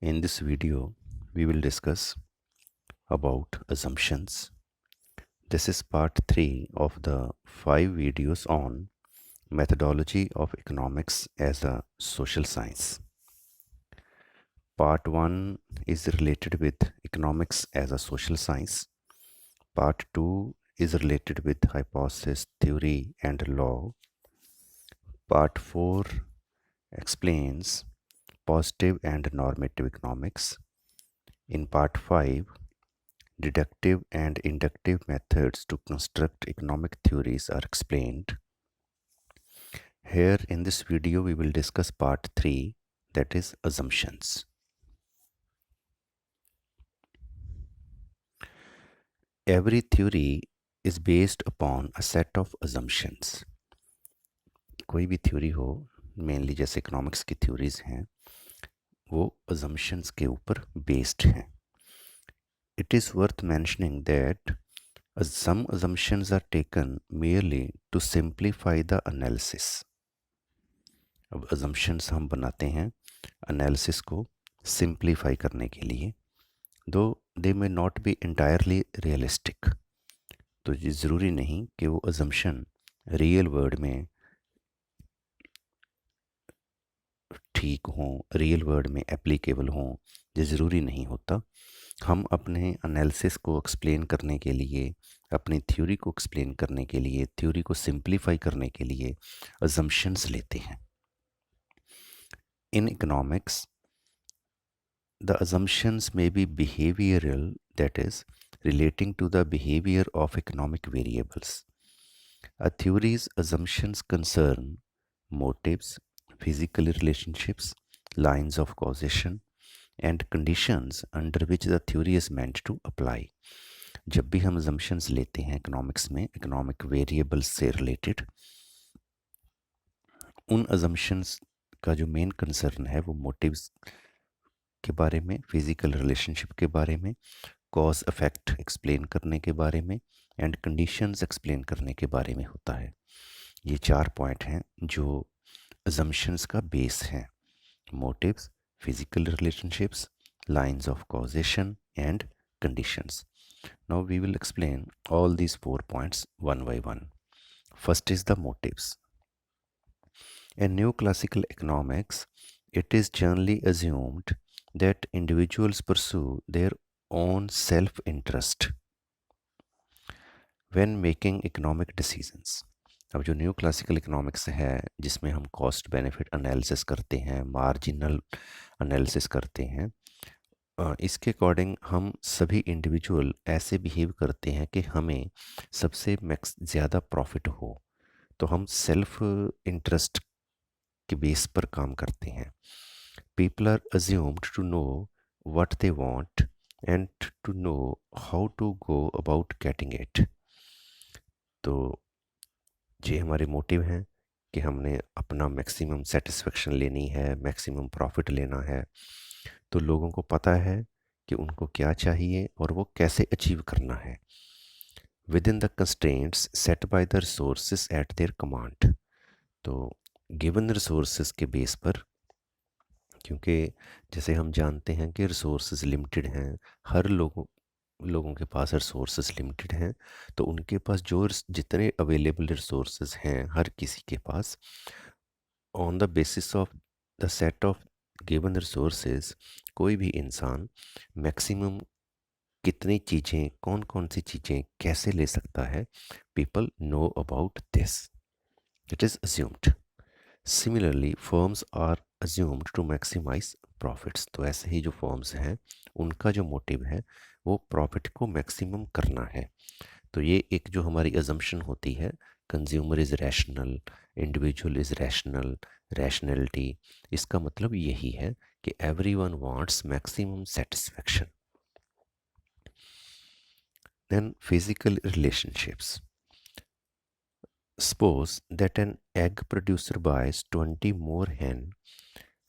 In this video, we will discuss about assumptions. This is part 3 of the 5 videos on methodology of economics as a social science. Part 1 is related with economics as a social science. Part 2 is related with hypothesis, theory and law. Part 4 explains positive and normative economics. In part 5, deductive and inductive methods to construct economic theories are explained. Here in this video we will discuss part 3, that is assumptions. Every theory is based upon a set of assumptions. कोई भी theory हो, mainly जैसे economics की theories हैं, वो assumptions के ऊपर based हैं. It is worth mentioning that some assumptions are taken merely to simplify the analysis. अब assumptions हम बनाते हैं analysis को simplify करने के लिए, though they may not be entirely realistic. तो ये ज़रूरी नहीं कि वो assumption real world में ठीक हों, रियल वर्ल्ड में एप्लीकेबल हों, ये ज़रूरी नहीं होता. हम अपने एनालिसिस को एक्सप्लेन करने के लिए, अपनी थ्योरी को एक्सप्लेन करने के लिए, थ्योरी को सिंप्लीफाई करने के लिए assumptions लेते हैं. In economics, the assumptions may be behavioral, that is, relating to the behavior of economic variables. A theory's assumptions concern motives, physical relationships, lines of causation, and conditions under which the theory is meant to apply. जब भी हम assumptions लेते हैं economics में, economic variables से related, उन assumptions का जो मेन कंसर्न है वो मोटिव्स के बारे में, फिजिकल रिलेशनशिप के बारे में, कॉज इफेक्ट एक्सप्लेन करने के बारे में एंड कंडीशंस एक्सप्लेन करने के बारे में होता है. ये 4 पॉइंट हैं जो assumptions का बेस हैं: motives, physical relationships, lines of causation and conditions. Now we will explain all these 4 points one by one. First is the motives. In neoclassical economics, it is generally assumed that individuals pursue their own self-interest when making economic decisions. अब जो new classical economics है, जिसमें हम cost benefit analysis करते हैं, marginal analysis करते हैं, इसके अकॉर्डिंग हम सभी इंडिविजुअल ऐसे बिहेव करते हैं कि हमें सबसे ज़्यादा प्रॉफिट हो, तो हम सेल्फ इंटरेस्ट के बेस पर काम करते हैं. People are assumed to know what they want and to know how to go about getting it. तो ये हमारे मोटिव हैं कि हमने अपना मैक्सिमम सेटिस्फेक्शन लेनी है, मैक्सिमम प्रॉफिट लेना है. तो लोगों को पता है कि उनको क्या चाहिए और वो कैसे अचीव करना है, with in the constraints set by the resources eight there command. तो गिवन रिसोर्सेज के बेस पर, क्योंकि जैसे हम जानते हैं कि रिसोर्सेज लिमिटेड हैं, हर लोगों के पास रिसोर्सेज लिमिटेड हैं, तो उनके पास जो जितने अवेलेबल रिसोर्सेज हैं हर किसी के पास, on the basis of the set of given resources कोई भी इंसान मैक्सिमम कितनी चीज़ें, कौन कौन सी चीज़ें कैसे ले सकता है, people know about this. It is assumed. Similarly firms are assumed to maximise profits. तो ऐसे ही जो फर्म्स हैं, उनका जो मोटिव है वो प्रॉफिट को मैक्सिमम करना है. तो ये एक जो हमारी अजम्पशन होती है, consumer is rational, individual is rational, rationality, इसका मतलब यही है कि everyone wants maximum satisfaction. Then physical relationships. Suppose that an egg producer buys 20 more hen,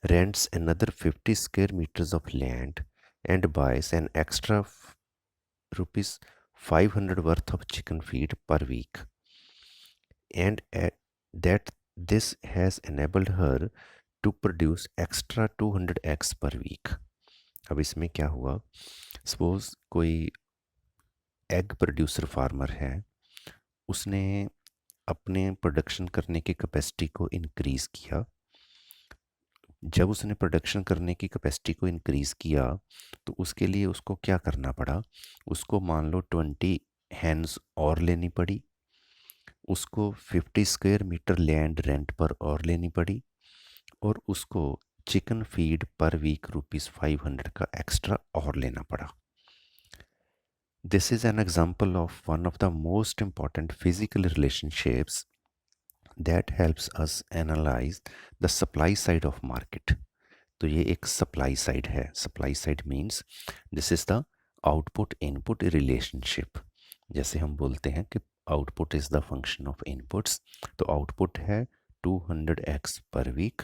rents another 50 square meters of land, and buys an extra rupees 500 worth of chicken feed per week. And that this has enabled her to produce extra 200 eggs per week. अब इसमें क्या हुआ, suppose कोई egg producer farmer है, उसने अपने production करने की कैपेसिटी को इंक्रीज़ किया। जब उसने प्रोडक्शन करने की कैपेसिटी को इंक्रीज़ किया तो उसके लिए उसको क्या करना पड़ा, उसको मान लो 20 हैंस और लेनी पड़ी, उसको 50 स्क्वायर मीटर लैंड रेंट पर और लेनी पड़ी, और उसको चिकन फीड पर वीक ₹500 का एक्स्ट्रा और लेना पड़ा। This is an example of one of the most important physical relationships that helps us analyze the supply side of market. तो ये एक सप्लाई साइड है। Supply side means this is the output input relationship. जैसे हम बोलते हैं कि output is the function of inputs, तो आउटपुट है 200x पर वीक,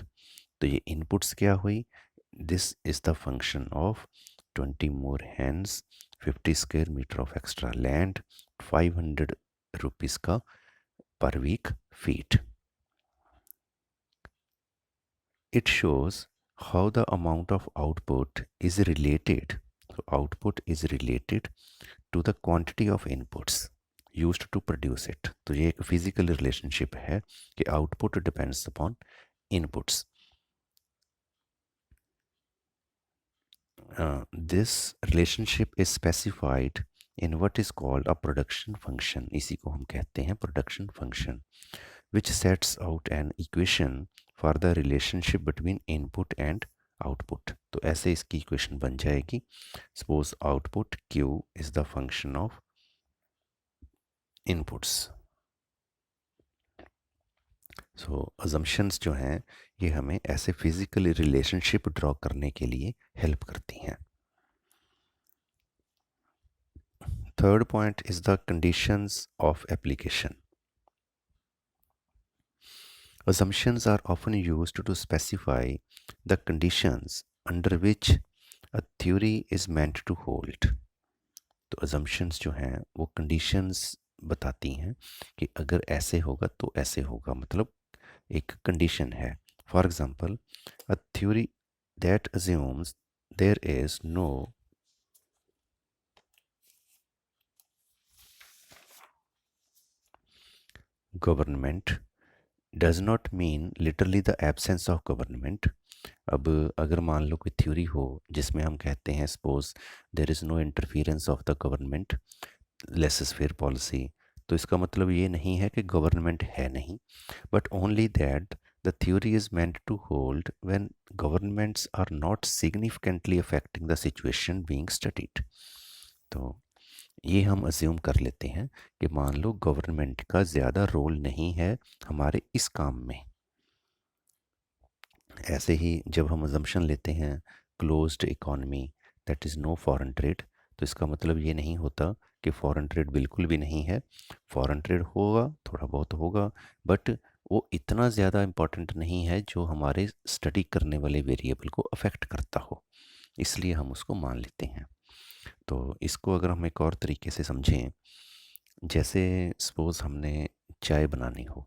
तो ये इनपुट्स क्या हुई, this is the function of 20 more hands, 50 square metre of extra land, ₹500 का per week feed. It shows how the amount of output is related. So output is related to the quantity of inputs used to produce it. तो ये एक physical relationship है कि output depends upon inputs. This relationship is specified in what is called a production function. इसी को हम कहते हैं production function, which sets out an equation for the relationship between input and output. तो ऐसे इसकी इक्वेशन बन जाएगी। Suppose output Q is the function of inputs. So assumptions जो हैं ये हमें ऐसे फिजिकल रिलेशनशिप ड्रॉ करने के लिए हेल्प करती हैं। Third point is the conditions of application. Assumptions are often used to specify the conditions under which a theory is meant to hold. तो assumptions जो हैं वो conditions बताती हैं कि अगर ऐसे होगा तो ऐसे होगा, मतलब एक condition है। For example, a theory that assumes there is no government does not mean literally the absence of government. अब अगर मान लो कोई थ्योरी हो जिसमें हम कहते हैं suppose there is no interference of the government, laissez faire policy, तो इसका मतलब ये नहीं है कि गवर्नमेंट है नहीं, but only that the theory is meant to hold when governments are not significantly affecting the situation being studied. तो ये हम अज्यूम कर लेते हैं कि मान लो गवर्नमेंट का ज़्यादा रोल नहीं है हमारे इस काम में। ऐसे ही जब हम अजम्पशन लेते हैं closed economy that is no foreign trade, तो इसका मतलब ये नहीं होता कि फॉरेन ट्रेड बिल्कुल भी नहीं है। फॉरेन ट्रेड होगा, थोड़ा बहुत होगा, बट वो इतना ज़्यादा इम्पॉर्टेंट नहीं है जो हमारे स्टडी करने वाले वेरिएबल को अफेक्ट करता हो, इसलिए हम उसको मान लेते हैं। तो इसको अगर हम एक और तरीके से समझें, जैसे सपोज़ हमने चाय बनानी हो,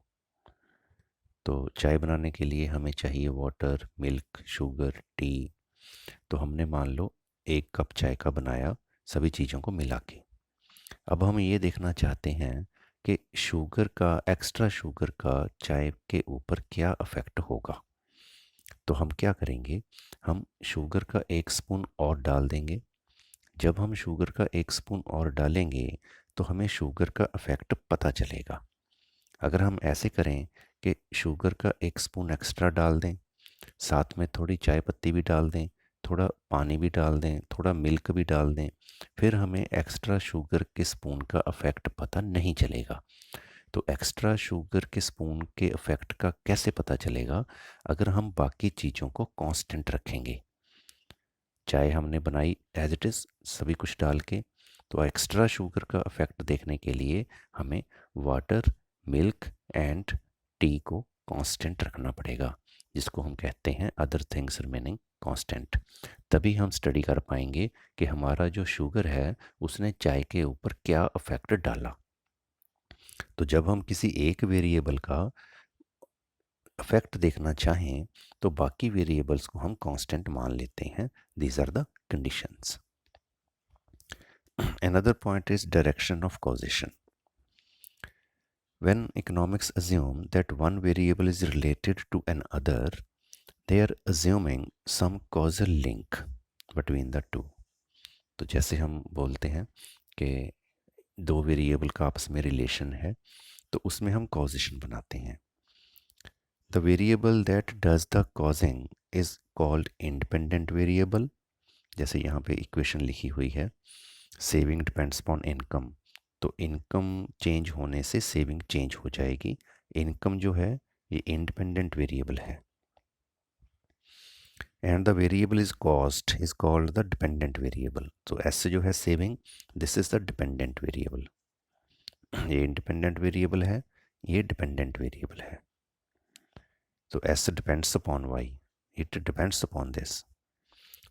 तो चाय बनाने के लिए हमें चाहिए वाटर, मिल्क, शुगर, टी। तो हमने मान लो 1 कप चाय का बनाया सभी चीज़ों को मिला के। अब हम ये देखना चाहते हैं कि शुगर का, एक्स्ट्रा शुगर का चाय के ऊपर क्या अफेक्ट होगा। तो हम क्या करेंगे, हम शुगर का 1 स्पून और डाल देंगे। जब हम शुगर का 1 स्पून और डालेंगे तो हमें शुगर का अफेक्ट पता चलेगा। अगर हम ऐसे करें कि शुगर का 1 स्पून एक्स्ट्रा डाल दें, साथ में थोड़ी चाय पत्ती भी डाल दें, थोड़ा पानी भी डाल दें, थोड़ा मिल्क भी डाल दें, फिर हमें एक्स्ट्रा शुगर के स्पून का अफेक्ट पता नहीं चलेगा। तो एक्स्ट्रा शुगर के स्पून के अफेक्ट का कैसे पता चलेगा, अगर हम बाकी चीज़ों को कांस्टेंट रखेंगे। चाय हमने बनाई एज इट इज़ सभी कुछ डाल के, तो एक्स्ट्रा शुगर का इफेक्ट देखने के लिए हमें वाटर, मिल्क एंड टी को कांस्टेंट रखना पड़ेगा, जिसको हम कहते हैं अदर थिंग्स रिमेनिंग कांस्टेंट। तभी हम स्टडी कर पाएंगे कि हमारा जो शुगर है उसने चाय के ऊपर क्या इफेक्ट डाला। तो जब हम किसी एक वेरिएबल का इफेक्ट देखना चाहें तो बाकी वेरिएबल्स को हम कांस्टेंट मान लेते हैं. These are the conditions. Another point is direction of causation. When economics assume that one variable is related to another, they are assuming some causal link between the two. तो जैसे हम बोलते हैं कि दो वेरिएबल का आपस में रिलेशन है, तो उसमें हम कॉजेशन बनाते हैं. The variable that does the causing is called independent variable. जैसे यहाँ पे इक्वेशन लिखी हुई है, सेविंग डिपेंड्स अपॉन इनकम. तो इनकम चेंज होने से सेविंग चेंज हो जाएगी. इनकम जो है ये इंडिपेंडेंट वेरिएबल है. And the variable is cost is called the dependent variable. तो ऐसे जो है saving, this is the dependent variable. ये इंडिपेंडेंट वेरिएबल है, ये डिपेंडेंट वेरिएबल है. तो S depends upon Y, it depends upon this.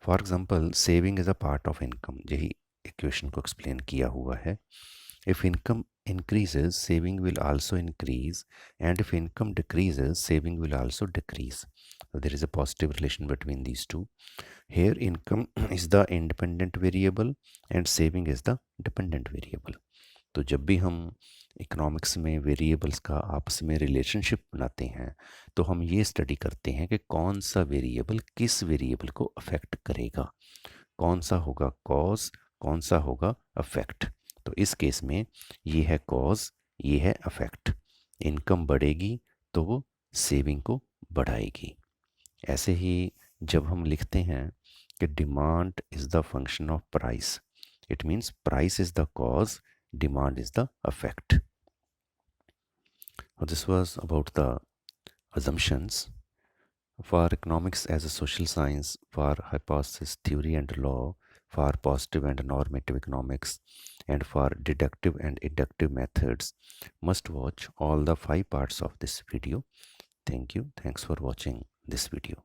For example, saving is a part of income. यही इक्वेशन को एक्सप्लेन किया हुआ है. If income increases, saving will also increase, and if income decreases, saving will also decrease. So there is a positive relation between these two. Here, income is the independent variable and saving is the dependent variable. तो जब भी हम economics में variables का आपस में relationship बनाते हैं, तो हम ये स्टडी करते हैं कि कौन सा वेरिएबल किस वेरिएबल को अफेक्ट करेगा. कौन सा होगा कॉज, कौन सा होगा अफेक्ट. तो इस केस में ये है कॉज, ये है अफेक्ट. इनकम बढ़ेगी तो वो सेविंग को बढ़ाएगी. ऐसे ही जब हम लिखते हैं कि demand is the function of price, it means price is the cause, demand is the effect. So this was about the assumptions. For economics as a social science, for hypothesis theory and law, for positive and normative economics, and for deductive and inductive methods, must watch all the 5 parts of this video. Thank you. Thanks for watching this video.